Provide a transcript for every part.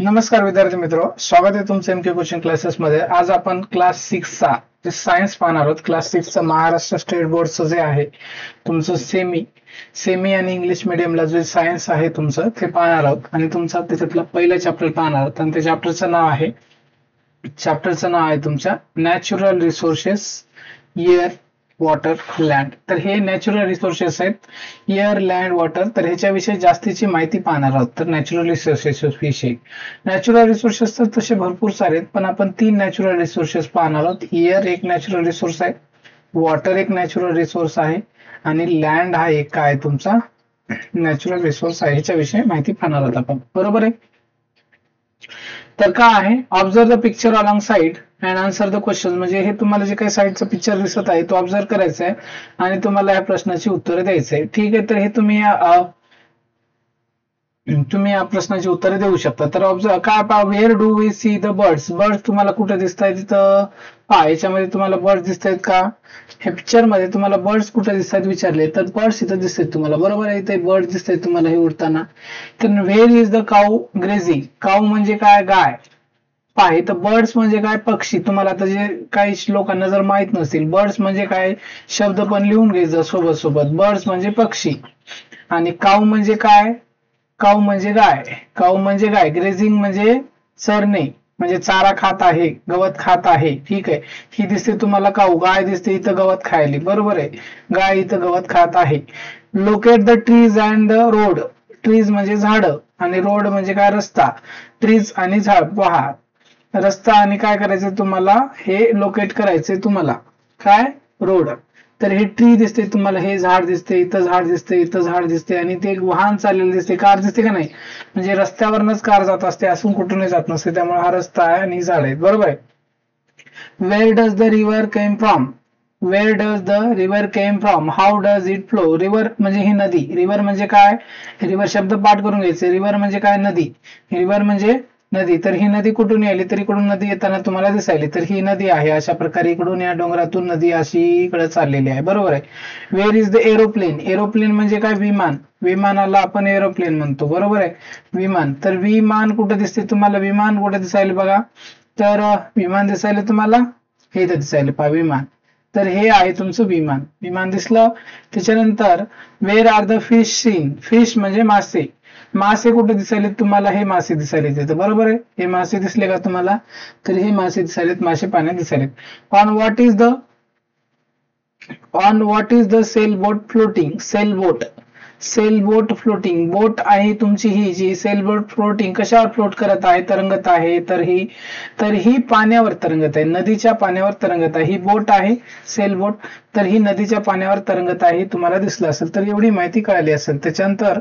नमस्कार विद्यार्थी मित्रो, स्वागत आहे तुमचं एमके कोचिंग क्लासेस मध्ये। आज आपण क्लास 6 चा जे सायन्स पाहणार आहोत। क्लास 6 चा महाराष्ट्र स्टेट बोर्डचं जे आहे तुमचं सेमी आणि इंग्लिश मीडियमला जे सायन्स आहे तुमचं ते पाहणार आहोत आणि तुमचा त्याच्यातला पहिला चॅप्टर पाहणार आहोत आणि त्या चॅप्टरचं नाव आहे तुमच्या natural resources air water land. तर हे नॅचरल रिसोर्सेस आहेत, एअर लँड वॉटर। तर ह्याच्याविषयी जास्तीची माहिती पाहणार आहोत। तर नॅचरल रिसोर्सेस विषयी नॅचरल रिसोर्सेस तर तसे भरपूर सारे आहेत, पण आपण 3 नॅचरल रिसोर्सेस पाहणार आहोत। एअर एक नॅचरल रिसोर्स आहे, वॉटर एक नॅचरल रिसोर्स आहे आणि लँड हा एक काय तुमचा नॅचरल रिसोर्स आहे। ह्याच्याविषयी माहिती पाहणार आहोत आपण, बरोबर आहे। तर काय आहे, observe the picture along side and answer the question. म्हणजे हे तुम्हाला जे काही साइडचं पिक्चर दिसत आहे तो ऑब्झर्व करायचा आहे आणि तुम्हाला या प्रश्नाची उत्तरे द्यायची आहे, ठीक आहे। तर हे तुम्ही या प्रश्नाची उत्तरे देऊ शकता। तर ऑब्झर्व काय पहा, where do we see the birds. Birds तुम्हाला कुठे दिसत आहेत, तिथं पहा याच्यामध्ये तुम्हाला बर्ड्स दिसत आहेत का, हे पिक्चर मध्ये तुम्हाला बर्ड्स कुठे दिसत आहेत विचारले तर बर्ड्स इथं दिसत आहेत तुम्हाला, बरोबर आहे। इथे बर्ड्स दिसत आहेत तुम्हाला हे उडताना। तर where is the cow grazing. Cow म्हणजे काय, गाय। पहा इथं बर्ड्स म्हणजे काय, पक्षी। तुम्हाला आता जे काही लोकांना जर माहित नसेल बर्ड्स म्हणजे काय, शब्द पण लिहून घ्यायचं सोबत सोबत। बर्ड्स म्हणजे पक्षी आणि काऊ म्हणजे काय, काऊ म्हणजे गाय। काऊ म्हणजे गाय, ग्रेझिंग म्हणजे चरणे, म्हणजे चारा खात आहे, गवत खात आहे, ठीक आहे। ही दिसते तुम्हाला काऊ, गाय दिसते इथं गवत खायली, बरोबर आहे। गाय इथं गवत खात आहे। Locate the trees and the road. Trees म्हणजे झाड आणि रोड म्हणजे काय, रस्ता। ट्रीज आणि झाड, पहा रस्ता आणि काय करायचं तुम्हाला, हे लोकेट करायचंय तुम्हाला, काय, रोड। तर हे ट्री दिसते तुम्हाला, हे झाड दिसते, इथं झाड दिसते, इथं झाड दिसते आणि ते एक वाहन चाललेलं दिसते, कार दिसते का नाही, म्हणजे रस्त्यावरनच कार जात असते, असून कुठूनही जात नसते, त्यामुळे हा रस्ता आहे आणि झाड आहे, बरोबर आहे। Where does the river came from. Where does the river came from, how does it flow. River म्हणजे ही नदी, रिव्हर म्हणजे काय, रिव्हर शब्द पाठ करून घ्यायचे। रिव्हर म्हणजे काय, नदी, रिव्हर म्हणजे नदी। तर ही नदी कुठून आली, तर इकडून नदी येताना तुम्हाला दिसायली, तर ही नदी आहे। अशा प्रकारे इकडून या डोंगरातून नदी अशी इकडे चाललेली आहे, बरोबर आहे। Where is the aeroplane. Aeroplane म्हणजे काय, विमान। विमानाला आपण एरोप्लेन म्हणतो, बरोबर आहे, विमान। तर विमान कुठे दिसते तुम्हाला, विमान कुठे दिसायला बघा, तर विमान दिसायला तुम्हाला हे इथं दिसायला पहा, विमान। तर हे आहे तुमचं विमान, विमान दिसलं। त्याच्यानंतर where are the fish seen. Fish म्हणजे मासे, मासे कुठे दिसायले तुम्हाला, हे मासे दिसायले तिथे, बरोबर आहे। हे मासे दिसले का तुम्हाला, तर हे मासे दिसायलेत, मासे पाण्यात दिसायलेत। On what is the sail boat floating. Sail boat floating, बोट आहे तुमची ही जी सेल बोट फ्लोटिंग कशावर फ्लोट करत आहे, तरंगत आहे। तर ही पाण्यावर तरंगत आहे, नदीच्या पाण्यावर तरंगत आहे, ही बोट आहे सेल बोट। तर ही नदीच्या पाण्यावर तरंगत आहे, तुम्हाला दिसलं असेल। तर एवढी माहिती कळाली असेल। त्याच्यानंतर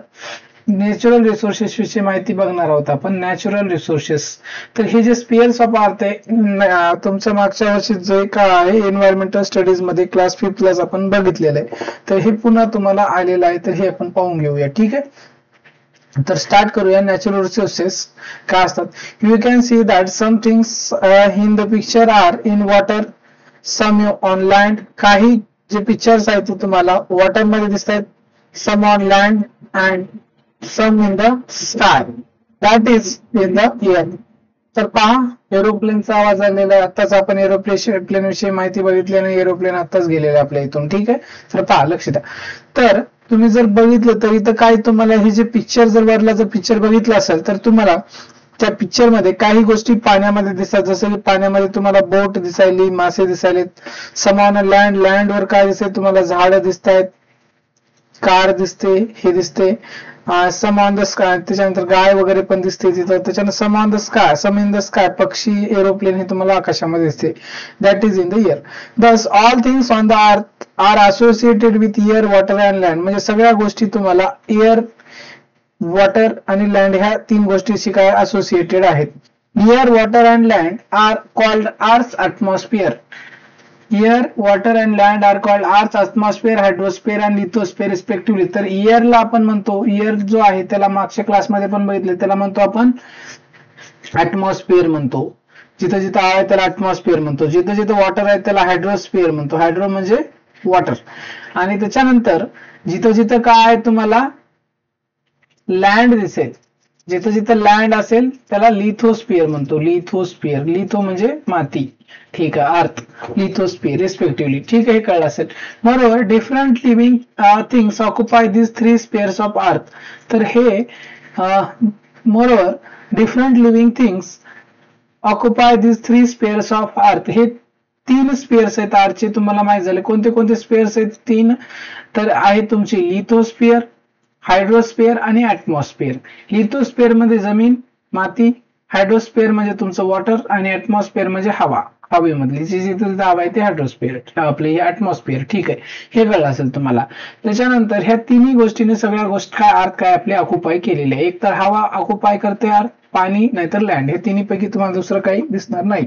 नॅचरल रिसोर्सेस विषयी माहिती बघणार आहोत आपण। नॅचरल रिसोर्सेस, तर हे जे स्पियर्स ऑफ अर्थ आहे तुमच्या मागच्या वर्षी जे काय आहे एन्व्हायरमेंटल स्टडीज मध्ये क्लास 5 लाच आपण बघितलेलं आहे, तर हे पुन्हा तुम्हाला आलेलं आहे, तर हे आपण पाहून घेऊया, ठीक आहे। तर स्टार्ट करूया। नॅचरल रिसोर्सेस काय असतात, you can see that some things in the picture are in water, some on land. काही जे पिक्चर्स आहेत ते तुम्हाला वॉटर मध्ये दिसत आहेत, some on land and some in the sky, that is in the air. तर पहा एरोप्लेनचा आवाज आलेला आहे, आताच आपण एरोप्लेन विषयी माहिती बघितली आणि एरोप्लेन आताच गेलेले आपल्या इथून, ठीक आहे। तर पहा, लक्ष द्या। तर तुम्ही जर बघितलं तर इथं काय तुम्हाला हे जे पिक्चर जर वरला जर पिक्चर बघितलं असेल तर तुम्हाला त्या पिक्चर मध्ये काही गोष्टी पाण्यामध्ये दिसतात, जसं की पाण्यामध्ये तुम्हाला बोट दिसायली, मासे दिसायलेत। समान लँड, लँड वर काय दिसते तुम्हाला, झाडं दिसत आहेत, कार दिसते, हे दिसते। सम ऑन द स्काय, त्याच्यानंतर गाय वगैरे पण दिसते तिथं। त्याच्यानंतर some on the sky, some in the sky, पक्षी, एरोप्लेन हे तुम्हाला आकाशामध्ये दिसते, that is in the air. Thus all things on the earth are associated with air, water and land. म्हणजे सगळ्या गोष्टी तुम्हाला एअर, वॉटर आणि लँड ह्या 3 गोष्टीशी काय असोसिएटेड आहेत। Air, water and land are called earth atmosphere. Air, water and land are called earth atmosphere, hydrosphere and lithosphere respectively. तर एअरला आपण म्हणतो, एअर जो आहे त्याला मागच्या क्लासमध्ये पण बघितले, त्याला म्हणतो आपण ॲटमॉस्फिअर म्हणतो। जिथं जिथं आहे त्याला ॲटमॉस्फिअर म्हणतो, जिथं जिथं वॉटर आहे त्याला हायड्रोस्फिअर म्हणतो, हायड्रो म्हणजे वॉटर। आणि त्याच्यानंतर जिथं जिथं काय आहे तुम्हाला लँड दिसेल, जिथं जिथं लँड असेल त्याला लिथोस्फिअर म्हणतो. लिथोस्फिअर, लिथो म्हणजे माती, ठीक आहे, अर्थ, लिथोस्फिअर रिस्पेक्टिव्हली. ठीक आहे, हे कळलं असेल. बरोबर. Different living things occupy this 3 spares of earth. तर हे moreover different living things occupy this 3 spares of earth. हे 3 स्पेअर्स आहेत अर्थचे. तुम्हाला माहित झाले कोणते कोणते स्पेअर्स आहेत? 3. तर आहे तुमची लिथोस्फिअर, हायड्रोस्फिअर आणि ऍटमॉस्फिअर. लिथोस्फिअर मध्ये जमीन, माती, हायड्रोस्फिअर म्हणजे तुमचं वॉटर आणि ऍटमॉस्फिअर म्हणजे हवा, हवेमधली जी जिथे हवा आहे ते हायड्रोस्फिअर, आपले ऍटमॉस्फिअर. ठीक आहे, हे कळलं असेल तुम्हाला. त्याच्यानंतर ह्या तिन्ही गोष्टीने सगळ्या गोष्टी काय अर्थ काय आपले ऑक्युपाय केलेले आहे. एक तर हवा ऑक्युपाय करते अर्थ, पाणी नाहीतर लँड. हे तिन्ही पैकी तुम्हाला दुसरं काही दिसणार नाही.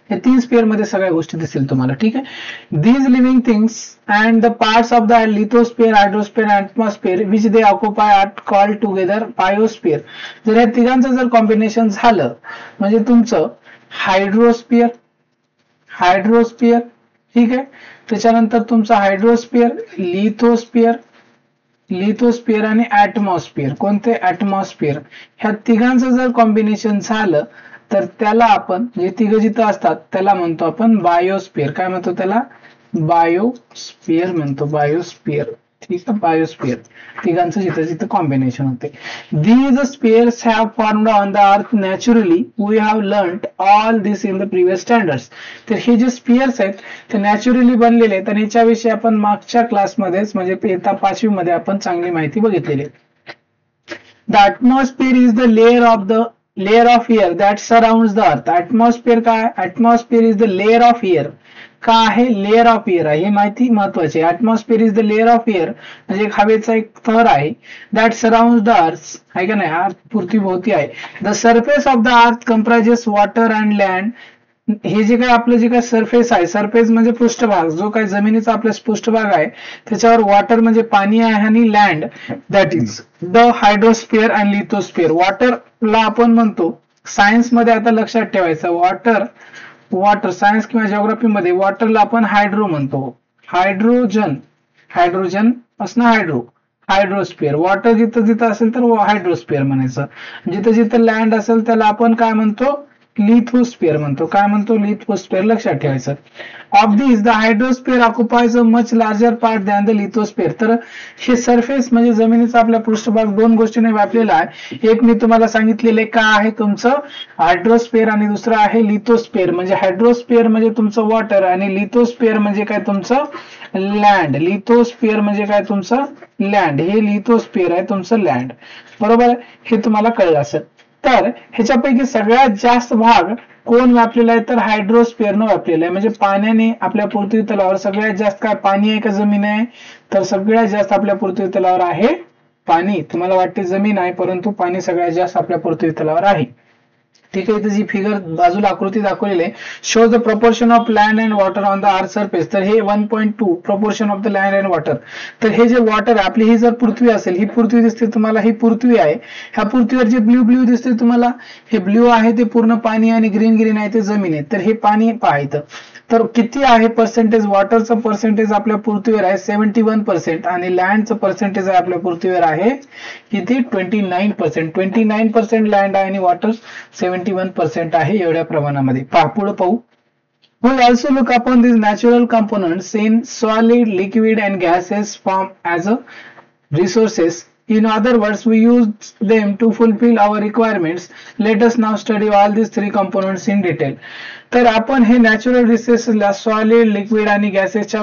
या 3 स्पेअर मध्ये सगळ्या गोष्टी दिसतील तुम्हाला. ठीक आहे. These living things and the parts of the lithosphere, hydrosphere and atmosphere which they occupy are called together biosphere. जर या तिघांचं जर कॉम्बिनेशन झालं म्हणजे तुमचं हायड्रोस्फिअर, हायड्रोस्फिअर, ठीक आहे, त्याच्यानंतर तुमचं हायड्रोस्फिअर, लिथोस्फिअर, लिथोस्फिअर आणि ऍटमॉस्फिअर. कोणते? ऍटमॉस्फिअर. ह्या तिघांचं जर कॉम्बिनेशन झालं तर त्याला आपण, जे तिघ जिथं असतात त्याला म्हणतो आपण बायोस्फिअर. काय म्हणतो त्याला? बायोस्फिअर म्हणतो, बायोस्फिअर. ठीक आहे, बायोस्फिअर. तिघांचं जिथं जिथं कॉम्बिनेशन होते. These spheres have formed on the earth naturally. We have learned all this in the previous standards. तर हे जे स्पेअर्स आहेत ते नॅचरली बनलेले आहेत आणि याच्याविषयी आपण मागच्या क्लासमध्येच म्हणजे इयत्ता 5वी मध्ये आपण चांगली माहिती बघितलेली आहे. The atmosphere is the layer of air that surrounds the earth. Atmosphere काय? Atmosphere is the layer of air. का आहे? लेअर ऑफ एअर आहे. हे माहिती महत्वाची आहे. Atmosphere is the layer of air म्हणजे एक हवेचा एक थर आहे. दॅट सराउंड द अर्थ, आहे का नाही, अर्थ पृथ्वीभोवती आहे. The surface of the earth comprises water and land. हे जे काय आपलं जे काय सरफेस आहे, सरफेस म्हणजे पृष्ठभाग, जो काही जमिनीचा आपला पृष्ठभाग आहे त्याच्यावर वॉटर म्हणजे पाणी आहे आणि land that is the hydrosphere and lithosphere. वॉटरला आपण म्हणतो सायन्स मध्ये, आता लक्षात ठेवायचं, वॉटर सायन्स किंवा जिओग्राफी मध्ये वॉटरला आपण हायड्रो म्हणतो. हायड्रोजन, हायड्रोजन असणं हायड्रोस्फिअर. वॉटर जिथं जिथं असेल तर हायड्रोस्फिअर म्हणायचं. जिथं जिथं लँड असेल त्याला आपण काय म्हणतो? लिथोस्फिअर म्हणतो. काय म्हणतो? लिथोस्फिअर. लक्षात ठेवायचं. Of this the hydrosphere occupies a much larger part than the lithosphere. तर हे सरफेस म्हणजे जमिनीचा आपला पृष्ठभाग दोन गोष्टीने व्यापलेला आहे. एक मी तुम्हाला सांगितलेले का आहे तुमचं हायड्रोस्फिअर आणि दुसरं आहे लिथोस्फिअर. म्हणजे हायड्रोस्फिअर म्हणजे तुमचं वॉटर आणि लिथोस्फिअर म्हणजे काय तुमचं लँड. लिथोस्फिअर म्हणजे काय तुमचं लँड. हे लिथोस्फिअर आहे तुमचं लँड. बरोबर आहे, हे तुम्हाला कळलं असेल. तर ह्याच्यापैकी सगळ्यात जास्त भाग कोण व्यापलेला आहे? तर हायड्रोस्फिअरनं व्यापलेला आहे. म्हणजे पाण्याने आपल्या पृथ्वी तलावर सगळ्यात जास्त काय पाणी आहे का जमीन आहे? तर सगळ्यात जास्त आपल्या पृथ्वी तलावर आहे पाणी. तुम्हाला वाटते जमीन आहे, परंतु पाणी सगळ्यात जास्त आपल्या पृथ्वी तलावर आहे. ठीक आहे, इथे जी फिगर बाजूला आकृती दाखवलेली आहे shows the proportion of land and water on the earth surface. तर हे 1.2 proportion of the land and water. तर हे जे वॉटर आहे आपली, ही जर पृथ्वी असेल, ही पृथ्वी दिसते तुम्हाला, ही पृथ्वी आहे. ह्या पृथ्वीवर जे ब्ल्यू ब्ल्यू दिसते तुम्हाला, हे ब्ल्यू आहे ते पूर्ण पाणी आणि ग्रीन ग्रीन आहे ते जमीन आहे. तर हे पाणी पाहायचं. तर किती आहे पर्सेंटेज? वॉटरचं पर्सेंटेज आपल्या पृथ्वीवर आहे 71% आणि लँडचं पर्सेंटेज आहे आपल्या पृथ्वीवर आहे किती? 29%. 29% लँड आहे आणि वॉटर 71% आहे. एवढ्या प्रमाणामध्ये पुढे पाहू. We also look upon these natural components in solid, liquid and gases form as a resources. In other words, we use them to fulfill our requirements. Let us now study all these three components in detail. तर आपण हे natural रिसोर्सेसला solid, liquid आणि गॅसेसच्या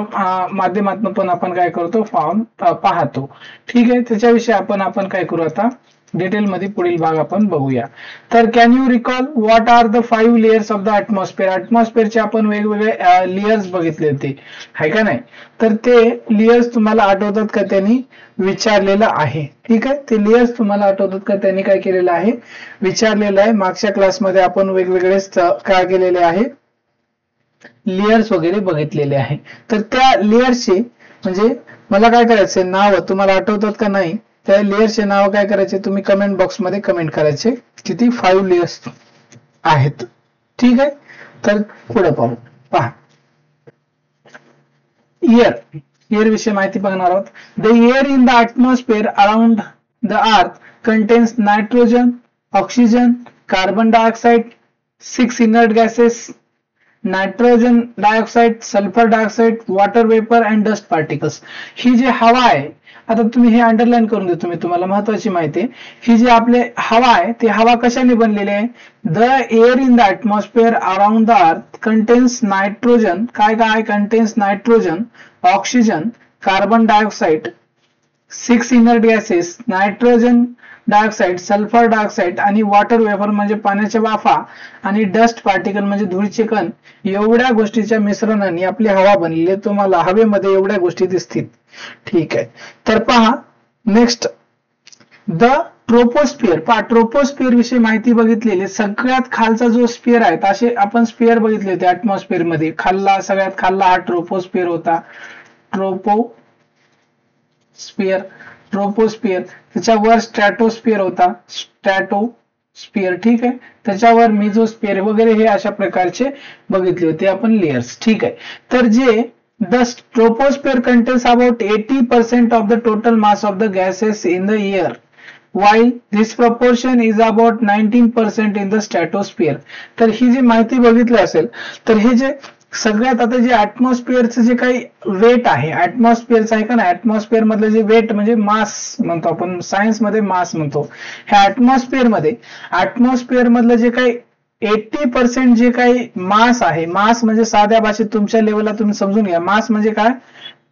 माध्यमातून पण आपण काय करतो? Form पाहतो. ठीक आहे, त्याच्याविषयी आपण काय करू आता डिटेल मध्ये पुढील भाग आपण बघूया. तर can you recall what are the 5 layers of the atmosphere? ऍटमॉस्फिअरचे आपण वेगवेगळे लेयर्स बघितले होते, आहे का नाही? तर ते लेयर्स तुम्हाला आठवतात का? त्यांनी विचारलेलं आहे. ठीक आहे, ते लेयर्स तुम्हाला आठवतात का? त्यांनी काय केलेलं आहे? विचारलेलं आहे. मागच्या क्लासमध्ये आपण वेगवेगळे काय केलेले आहे? लेयर्स वगैरे बघितलेले आहे. तर त्या लेयर्सचे म्हणजे मला काय करायचंय, नाव तुम्हाला आठवतात का नाही? त्या लेयरचे नाव काय करायचे तुम्ही कमेंट बॉक्स मध्ये कमेंट करायचे. किती? 5 लेयर्स आहेत. ठीक आहे, तर पुढे पाहू. पहा, एअर. एअर विषयी माहिती बघणार आहोत. The air in the atmosphere around the earth contains nitrogen, oxygen, carbon dioxide, 6 inert gases, nitrogen dioxide, sulphur dioxide, water vapour and dust particles. ही जी हवा आहे, आता तुम्ही हे अंडरलाईन करून देतो मी तुम्हाला, महत्वाची माहिती आहे. ही जी आपले हवा आहे ती हवा कशाने बनलेली आहे? The air in the atmosphere around the earth contains nitrogen, काय काय contains nitrogen, oxygen, carbon dioxide, 6 inert gases, nitrogen dioxide, sulphur dioxide आणि वॉटर वेपर म्हणजे पाण्याच्या वाफा आणि डस्ट पार्टिकल म्हणजे धुळीचे कण, एवढ्या गोष्टीच्या मिश्रणाने आपली हवा बनलेली. तुम्हाला हवेमध्ये एवढ्या गोष्टी दिसतील. ठीक आहे, तर पहा नेक्स्ट द ट्रोपोस्फिअर. पहा ट्रोपोस्फिअर विषयी माहिती बघितलेली. सगळ्यात खालचा जो स्फिअर आहे, असे आपण स्फिअर बघितले होते ऍटमॉस्फिअर मध्ये. खाल्ला सगळ्यात खाल्ला हा ट्रोपोस्फिअर होता. ट्रोपोस्फिअर, ट्रोपोस्फिअर. त्याच्यावर स्ट्रॅटोस्फिअर होता, स्ट्रॅटोस्फिअर. ठीक आहे, त्याच्यावर मेझोस्फिअर वगैरे हे अशा प्रकारचे बघितले होते आपण लेयर्स. ठीक आहे, तर जे the troposphere contains about 80% of the total mass of the gases in the air, while this proportion is about 19% in the stratosphere. तर ही जी माहिती बघितली असेल, तर हे जे सगळ्यात आता जे ऍटमॉस्फिअरचं जे काही वेट आहे, ऍटमॉस्फिअरचं आहे का ना, ऍटमॉस्फिअर मधलं जे वेट म्हणजे मास म्हणतो आपण, सायन्स मध्ये मास म्हणतो. ह्या ऍटमॉस्फिअर मधलं जे काही 80% जे काही मास आहे, मास म्हणजे साध्या भाषेत तुमच्या लेवलला तुम्ही समजून घ्या. मास म्हणजे काय?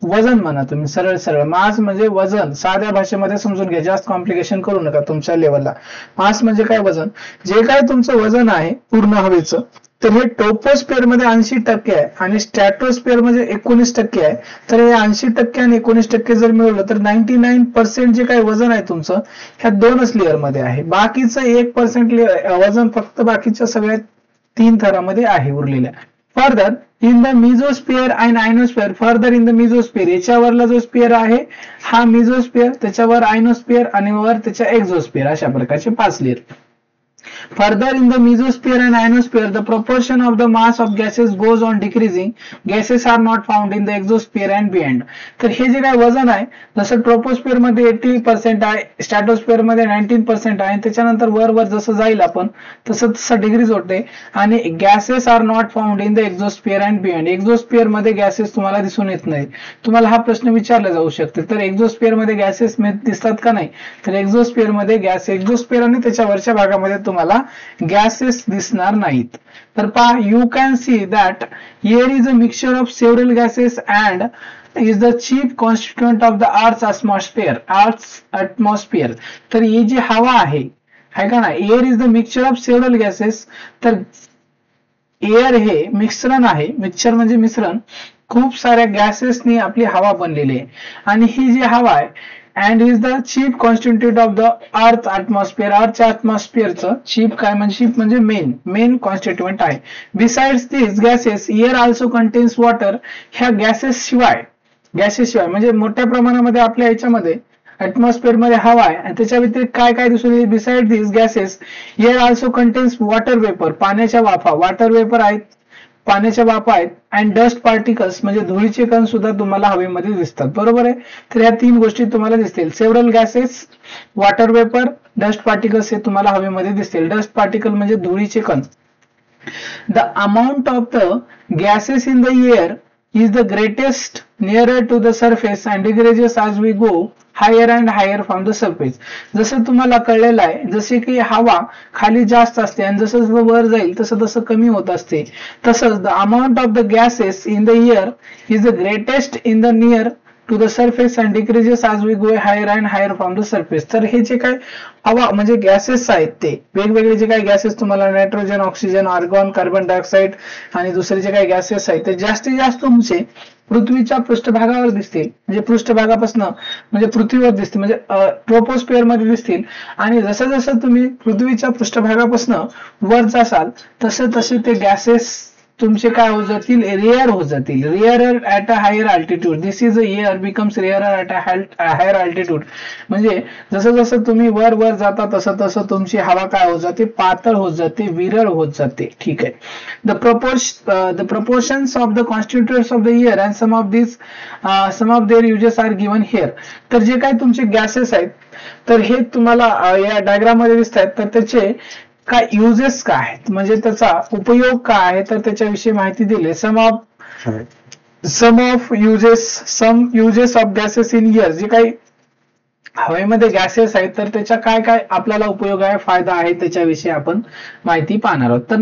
वजन म्हणा तुम्ही, सरळ सरळ. मास म्हणजे वजन, साध्या भाषेमध्ये समजून घ्या, जास्त कॉम्प्लिकेशन करू नका तुमच्या लेवलला. मास म्हणजे काय? वजन. जे काय तुमचं वजन आहे पूर्ण हवेचं, तर हे ट्रोपोस्फिअर मध्ये 80% आहे आणि स्ट्रॅटोस्फिअर मध्ये 19% आहे. तर हे 80% आणि 19% जर मिळवलं तर 99% जे काही वजन आहे तुमचं, ह्या दोनच लेअर मध्ये आहे. बाकीचं 1% वजन फक्त बाकीच्या सगळ्या 3 थरामध्ये आहे उरलेल्या. Further in the mesosphere and ionosphere, further in the mesosphere, याच्यावरला जो स्फिअर आहे हा मिझोस्फिअर, त्याच्यावर आयनोस्फिअर आणि वर त्याच्या एक्झोस्फिअर, अशा प्रकारचे 5 layer. Further in the mesosphere and ionosphere, the proportion of the mass of gases goes on decreasing. Gases are not found in the exosphere and beyond. तर हे जे काय वजन आहे, जसं ट्रोपोस्फिअर मध्ये 80% आहे, स्ट्रॅटोस्फिअर मध्ये 19% आहे, त्याच्यानंतर वर वर जसं जाईल आपण तसं तसं डिग्रीज होते. आणि gases are not found in the exosphere and beyond. Exosphere मध्ये गॅसेस तुम्हाला दिसून येत नाही. तुम्हाला हा प्रश्न विचारला जाऊ शकते, तर एक्झोस्फिअर मध्ये गॅसेस दिसतात का नाही? तर एक्झोस्फिअर मध्ये एक्झोस्फिअर आणि त्याच्या वरच्या भागामध्ये तुम्हाला गॅसेस दिसणार नाहीत. तर पहा, you can see that air is a mixture of several gases and is the chief constituent of the Earth's atmosphere. तर ही जी हवा आहे का ना, air is the mixture of several gases. तर एअर हे मिश्रण आहे, मिक्सचर म्हणजे मिश्रण, खूप साऱ्या गॅसेसनी आपली हवा बनलेली आहे. आणि ही जी हवा आहे and is the chief constituent of the earth atmosphere. अर्थच्या atmosphereचं chief काय म्हणजे, chief म्हणजे main constituent आहे. Besides these gases, air also contains water. ह्या गॅसेस शिवाय म्हणजे मोठ्या प्रमाणामध्ये आपल्या याच्यामध्ये atmosphere मध्ये हवा आहे आणि त्याच्या व्यतिरिक्त काय काय दिसून येईल? Besides these gases, air also contains water vapor. पाण्याच्या वाफा, वॉटर वेपर आहेत, पाण्याच्या वाफा आहेत, अँड डस्ट पार्टिकल्स म्हणजे धुळीचे कण सुद्धा तुम्हाला हवेमध्ये दिसतात. बरोबर आहे. तर या 3 गोष्टी तुम्हाला दिसतील. Several gases, water vapour, dust particles हे तुम्हाला हवेमध्ये दिसतील. डस्ट पार्टिकल म्हणजे धुळीचे कण. The amount of the gases in the air is the greatest nearer to the surface and decreases as we go higher and higher from the surface. जसं तुम्हाला कळलेलं आहे, जसे की हवा खाली जास्त असते आणि जसं जसं वर जाईल तसं तसं कमी होत असते, तसंच the amount of the gases in the air is the greatest in the near to the surface and decreases as we go higher and higher from the surface. तर हे जे काय हवा म्हणजे गॅसेस आहेत, ते वेगवेगळे जे काही गॅसेस तुम्हाला nitrogen, oxygen, argon, carbon dioxide आणि दुसरे जे काही गॅसेस आहेत ते जास्तीत जास्त तुमचे पृथ्वीच्या पृष्ठभागावर दिसतील. म्हणजे पृष्ठभागापासून म्हणजे पृथ्वीवर दिसतील, म्हणजे ट्रोपोस्फिअर मध्ये दिसतील. आणि जसं जसं तुम्ही पृथ्वीच्या पृष्ठभागापासून वर जासाल तसे तसे ते गॅसेस तुमचे काय होत जातील, रेअर होत जातील. Rare at a higher altitude. This is a air becomes rare at a higher altitude. म्हणजे जसं जसं तुम्ही वर वर जाता तसं तसं तुमची हवा काय होत जाते, पातळ होत जाते, विरळ होत जाते. ठीक आहे. The proportions of the constituents of the air and some of their uses are given here. तर जे काही तुमचे गॅसेस आहेत तर हे तुम्हाला या डायग्राम मध्ये दिसत आहेत. तर त्याचे काय युजेस काय आहेत, म्हणजे त्याचा उपयोग काय आहे, तर त्याच्याविषयी माहिती दिली. Some uses of gases in air. जे काही हवेमध्ये गॅसेस आहेत तर त्याच्या काय काय आपल्याला उपयोग आहे, फायदा आहे, त्याच्याविषयी आपण माहिती पाहणार आहोत. तर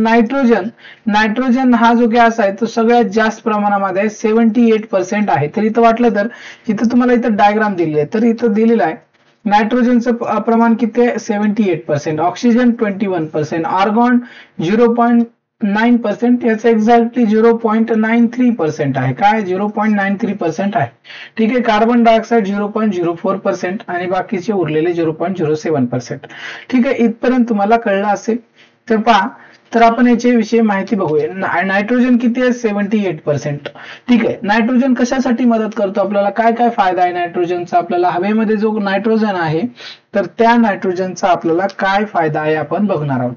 नायट्रोजन हा जो गॅस आहे तो सगळ्यात जास्त प्रमाणामध्ये 78% आहे. तर इथं वाटलं तर इथं तुम्हाला इथं डायग्राम दिली आहे, तर इथं दिलेलं आहे नायट्रोजनचं प्रमाण किती आहे, 78%, ऑक्सिजन 21%, आर्गॉन 0.9%, याचं एक्झॅक्टली 0.93% आहे. काय 0.93% आहे. ठीक आहे. कार्बन डायऑक्साइड 0.04% आणि बाकीचे उरलेले 0.07%. ठीक आहे. इथपर्यंत तुम्हाला कळलं असेल. तर पहा, तर आपण याच्याविषयी माहिती बघूया. नायट्रोजन किती आहे, 78%. ठीक आहे. नायट्रोजन कशासाठी मदत करतो आपल्याला, काय काय फायदा आहे नायट्रोजनचा आपल्याला, हवेमध्ये जो नायट्रोजन आहे तर त्या नायट्रोजनचा आपल्याला काय फायदा आहे आपण बघणार आहोत.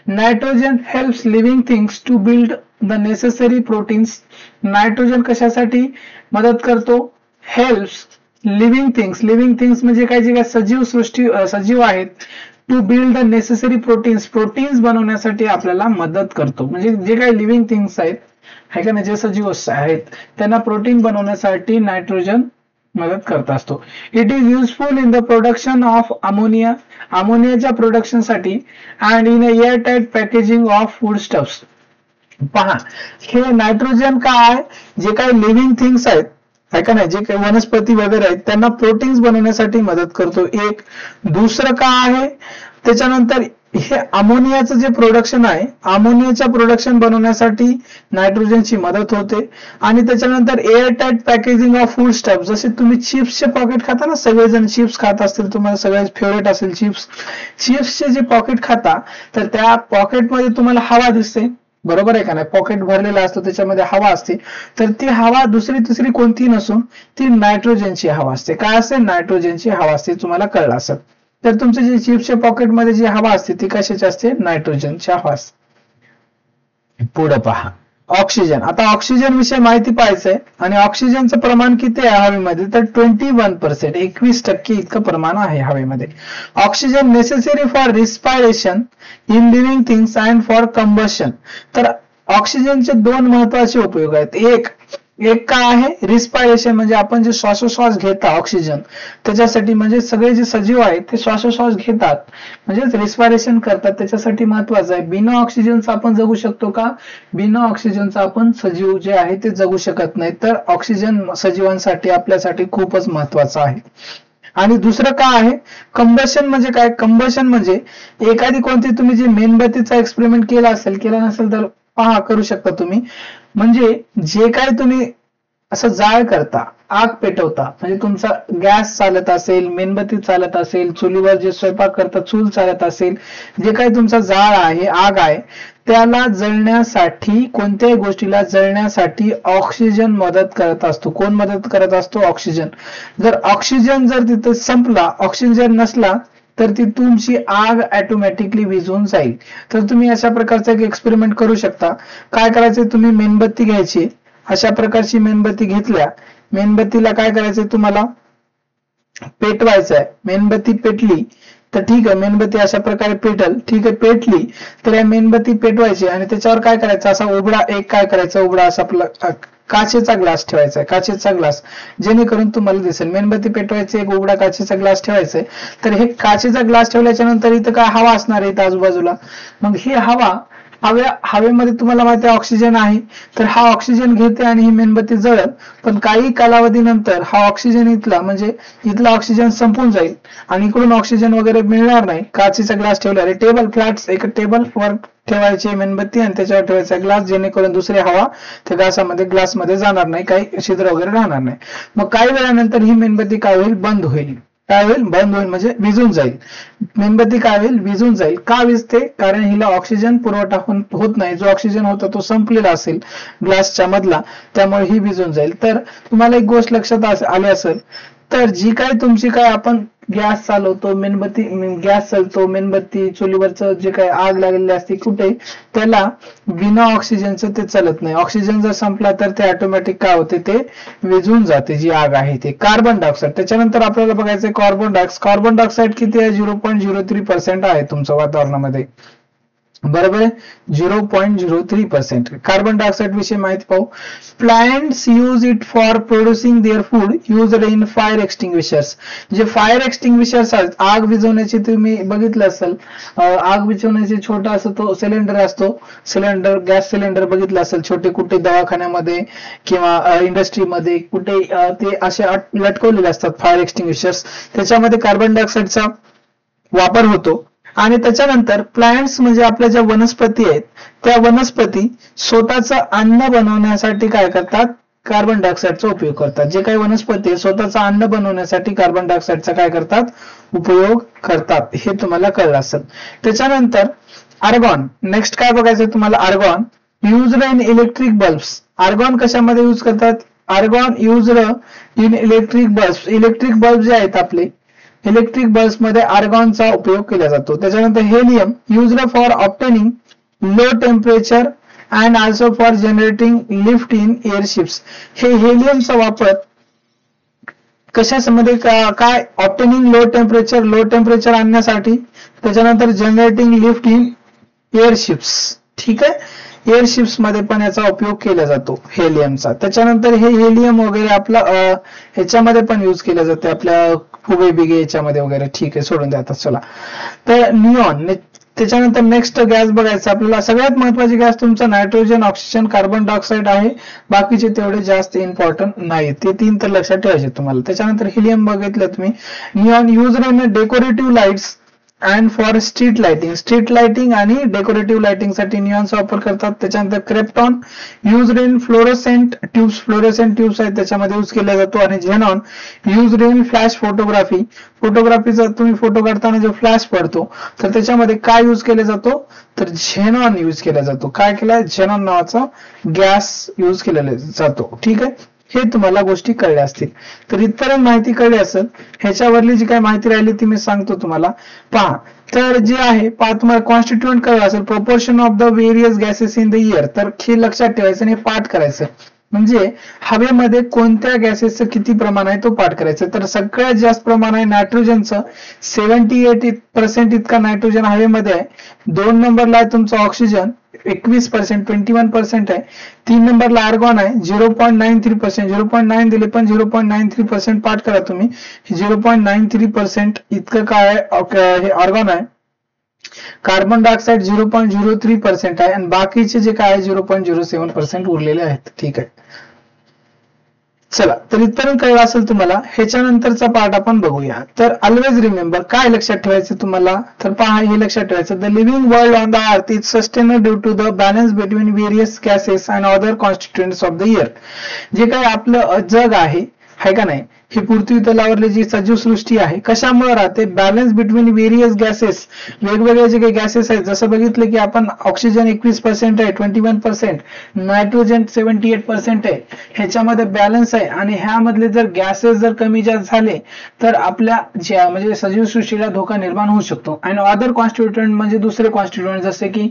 Nitrogen helps living things to build the necessary proteins. Nitrogen कशासाठी मदत करतो, हेल्प्स लिव्हिंग थिंग्स म्हणजे काय, जे काय सजीव आहेत, to build the necessary proteins बनवण्यासाठी आपल्याला मदत करतो. म्हणजे जे काही लिव्हिंग थिंग्स आहेत आहे का नाही, जे सजीव आहेत त्यांना प्रोटीन बनवण्यासाठी नायट्रोजन मदत करत असतो. It is useful in the production of अमोनियाच्या प्रोडक्शनसाठी and in air tight packaging of food stuffs. पहा, हे नायट्रोजन काय, जे काही लिव्हिंग थिंग्स आहेत आहे का नाही, जे काही वनस्पती वगैरे आहेत त्यांना प्रोटीन्स बनवण्यासाठी मदत करतो. एक दुसरं काय आहे, त्याच्यानंतर हे अमोनियाचं जे प्रोडक्शन आहे, अमोनियाच्या प्रोडक्शन बनवण्यासाठी नायट्रोजनची मदत होते. आणि त्याच्यानंतर air tight packaging of food stuff. जसे तुम्ही चिप्सचे पॉकेट खाता ना, सगळेजण चिप्स खात असतील, तुम्हाला सगळ्यात फेवरेट असेल चिप्सचे जे पॉकेट खाता, तर त्या पॉकेटमध्ये तुम्हाला हवा दिसते, बरोबर आहे का नाही, पॉकेट भरलेला असतो, त्याच्यामध्ये हवा असते. तर ती हवा दुसरी कोणती नसून ती नायट्रोजनची हवा असते. काय असते, नायट्रोजनची हवा असते. तुम्हाला कळलं असेल. तर तुमच्या जे चिप्सच्या पॉकेटमध्ये जी हवा असते ती कशाची असते, नायट्रोजनची हवा असते. पुढे पहा, ऑक्सिजन. आता ऑक्सिजन विषयी माहिती पाहायचंय. आणि ऑक्सिजनचं प्रमाण किती आहे हवेमध्ये, तर 21%, 21% इतकं प्रमाण आहे हवेमध्ये. Oxygen necessary for respiration in living things and for combustion. तर ऑक्सिजनचे दोन महत्वाचे उपयोग आहेत. एक काय आहे, रिस्पायरेशन, म्हणजे आपण जे श्वासोश्वास घेता ऑक्सिजन, त्याच्यासाठी, म्हणजे सगळे जे सजीव आहेत ते श्वासोश्वास घेतात म्हणजे रिस्पायरेशन करतात, त्याच्यासाठी महत्वाचं आहे. बिना ऑक्सिजनचा आपण जगू शकतो का, बिना ऑक्सिजनचा आपण सजीव जे आहे ते जगू शकत नाही. तर ऑक्सिजन सजीवांसाठी आपल्यासाठी खूपच महत्वाचं आहे. आणि दुसरं काय आहे, कंबशन. म्हणजे काय, कंबशन म्हणजे एखादी कोणती तुम्ही जे मेणबत्तीचा एक्सपेरिमेंट केला नसेल तर पहा, करू शकता तुम्ही. म्हणजे जे काय तुम्ही असं जाळ करता, आग पेटवता, म्हणजे तुमचा गॅस चालत असेल, मेणबत्ती चालत असेल, चुलीवर जे स्वयंपाक करता चूल चालत असेल, जे काही तुमचा जाळ आहे, आग आहे, त्याला जळण्यासाठी, कोणत्याही गोष्टीला जळण्यासाठी ऑक्सिजन मदत करत असतो. कोण मदत करत असतो, ऑक्सिजन. जर ऑक्सिजन तिथे संपला, ऑक्सिजन नसला तर ती तुमची आग ऑटोमॅटिकली विझून जाईल. तर तुम्ही अशा प्रकारचा एक एक्सपेरिमेंट करू शकता. काय करायचं, तुम्ही मेणबत्ती घ्यायची, अशा प्रकारची मेणबत्ती घेतल्या, मेणबत्तीला काय करायचंय, तुम्हाला पेटवायचं आहे. मेणबत्ती पेटली तर ठीक आहे, मेणबत्ती अशा प्रकारे पेटल, ठीक आहे, पेटली तर या मेणबत्ती पेटवायची आणि त्याच्यावर काय करायचं, असा उघडा असा आपला काचेचा ग्लास ठेवायचा आहे, काचेचा ग्लास, जेणेकरून तुम्हाला दिसेल. मेणबत्ती पेटवायची, एक उघडा काचेचा ग्लास ठेवायचा आहे. तर हे काचेचा ग्लास ठेवल्याच्या नंतर इथं काय हवा असणार आहे इथं आजूबाजूला. मग ही हवेमध्ये तुम्हाला माहिती आहे ऑक्सिजन आहे, तर हा ऑक्सिजन घेते आणि ही मेणबत्ती जळत. पण काही कालावधीनंतर हा ऑक्सिजन इथला ऑक्सिजन संपून जाईल आणि इकडून ऑक्सिजन वगैरे मिळणार नाही. काचेचा ग्लास ठेवला, एक टेबलवर ठेवायची मेणबत्ती आणि त्याच्यावर ठेवायचा ग्लास, जेणेकरून दुसरी हवा त्या ग्लासमध्ये जाणार नाही, काही छिद्र वगैरे राहणार नाही. मग काही वेळानंतर ही मेणबत्ती काय होईल, बंद होईल. काय होईल, बंद होईल म्हणजे विझून जाईल. मेणबत्ती काय होईल, विझून जाईल. का विझते, कारण हिला ऑक्सिजन पुरवठा होत नाही, जो ऑक्सिजन होता तो संपलेला असेल ग्लासच्या मधला, त्यामुळे ही विझून जाईल. तर तुम्हाला एक गोष्ट लक्षात आली असेल, तर जी काय तुमची काय आपण गॅस चालवतो, मेणबत्ती गॅस चालतो, मेणबत्ती चुलीवरचं जे काही आग लागलेली असते कुठे, त्याला बिना ऑक्सिजनचं ते चालत नाही. ऑक्सिजन जर संपला तर ते ऑटोमॅटिक काय होते, ते विझून जाते जी आग आहे ते. कार्बन डायऑक्साईड, त्याच्यानंतर आपल्याला बघायचं कार्बन डायऑक्साईड किती आहे, 0.03% आहे तुमच्या वातावरणामध्ये, बरोबर आहे, 0.03%. कार्बन डायऑक्साईड विषयी माहिती पाहू. Plants use it for producing their food used in fire extinguishers. जे फायर एक्सटिंग्विशर्स आहेत, आग विझवण्याची, तुम्ही बघितलं असेल, आग विझवण्याची छोटा असं तो सिलेंडर असतो, सिलेंडर, गॅस सिलेंडर बघितलं असेल, छोटे कुठे दवाखान्यामध्ये किंवा इंडस्ट्रीमध्ये कुठे ते असे लटकवलेले असतात फायर एक्सटिंग्विशर्स, त्याच्यामध्ये कार्बन डायऑक्साईडचा वापर होतो. आणि त्याच्यानंतर प्लांट्स म्हणजे आपल्या ज्या वनस्पती आहेत, त्या वनस्पती स्वतःचं अन्न बनवण्यासाठी काय करतात, कार्बन डायऑक्साईडचा उपयोग करतात. जे काही वनस्पती स्वतःचं अन्न बनवण्यासाठी कार्बन डायऑक्साईडचा काय करतात, उपयोग करतात, हे तुम्हाला कळलं असेल. त्याच्यानंतर आर्गॉन, नेक्स्ट काय बघायचं तुम्हाला, argon used in electric bulbs. Argon कशामध्ये यूज करतात, argon used in electric bulbs. Electric bulb जे आहेत आपले, इलेक्ट्रिक बल्ब्स मध्ये आर्गॉनचा उपयोग केला जातो. त्याच्यानंतर helium used for obtaining low temperature and also for generating lift in airships. हे हेलियमचा वापर कशामध्ये, काय, ऑब्टेनिंग लो टेम्परेचर आणण्यासाठी, त्याच्यानंतर जनरेटिंग लिफ्ट इन एअरशिप्स. ठीक आहे, एअरशिप्स मध्ये पण याचा उपयोग केला जातो हेलियमचा. त्याच्यानंतर हे हेलियम वगैरे आपला ह्याच्यामध्ये पण यूज केलं जाते, आपल्या फुगे बिगे याच्यामध्ये वगैरे. ठीक आहे, सोडून द्या आता, चला. तर निऑन. त्याच्यानंतर नेक्स्ट गॅस बघायचं आपल्याला. सगळ्यात महत्वाची गॅस तुमचा नायट्रोजन, ऑक्सिजन, कार्बन डायऑक्साईड आहे. बाकीचे तेवढे जास्त इम्पॉर्टंट नाही, ते 3 तर लक्षात ठेवायचे तुम्हाला. त्याच्यानंतर हिलियम बघितलं तुम्ही. Neon used in decorative lights and for street lighting आणि डेकोरेटिव्ह लाइटिंग साठी निऑनचा वापर करतात. त्याच्यानंतर क्रेप्टॉन युज्ड इन फ्लोरोसेंट ट्यूब्स आहेत त्याच्यामध्ये यूज केला जातो. आणि झेनॉन युज्ड इन फ्लॅश फोटोग्राफीचा तुम्ही फोटो काढताना जो फ्लॅश पडतो, तर त्याच्यामध्ये काय यूज केला जातो, तर झेनॉन यूज केला जातो. काय केलाय, झेनॉन नावाचा गॅस यूज केलेला जातो. ठीक आहे, हे तुम्हाला गोष्टी कळल्या असतील. तर इथपर्यंत माहिती कळली असेल. ह्याच्यावरली जी काही माहिती राहिली ती मी सांगतो तुम्हाला. पहा, तर जे आहे तुम्हाला कॉन्स्टिट्यूएंट कळलं असेल, proportion of the various gases in the year. तर हे लक्षात ठेवायचं आणि पाठ करायचं. म्हणजे हवेमध्ये कोणत्या गॅसेसचं किती प्रमाण आहे तो पाठ करायचं. तर सगळ्यात जास्त प्रमाण आहे नायट्रोजनचं, 78% इतका नायट्रोजन हवेमध्ये आहे. 2 नंबरला आहे तुमचं ऑक्सिजन, 21% आहे. 3 नंबरला आर्गॉन आहे, 0.93%. 0.9 दिले पण 0.93% पाठ करा तुम्ही. 0.93% इतकं काय आहे, हे आर्गॉन आहे. कार्बन डायऑक्साईड 0.03% आहे. आणि बाकीचे जे काय आहे 0.07% उरलेले आहेत. ठीक आहे, चला. तर इथपर्यंत कळलं असेल तुम्हाला. ह्याच्यानंतरचा पार्ट आपण बघूया. तर ऑलवेज रिमेंबर, काय लक्षात ठेवायचं तुम्हाला, तर पहा, हे लक्षात ठेवायचं. The living world on the earth is sustained due to the balance between various gases and other constituents of the air. जे काही आपलं जग आहे का नाही, ही पृथ्वी तलावरली जी सजीव सृष्टी आहे, कशामुळे राहते, बॅलन्स बिटवीन व्हेरियस गॅसेस. वेगवेगळे जे काही गॅसेस आहेत, जसं बघितलं की आपण ऑक्सिजन 21% आहे, 21%, नायट्रोजन 78% आहे, ह्याच्यामध्ये बॅलन्स आहे. आणि ह्यामधले जर गॅसेस जर कमी जास्त झाले तर आपल्या म्हणजे सजीव सृष्टीला धोका निर्माण होऊ शकतो. आणि अदर कॉन्स्टिट्युएंट म्हणजे दुसरे कॉन्स्टिट्युएंट, जसे की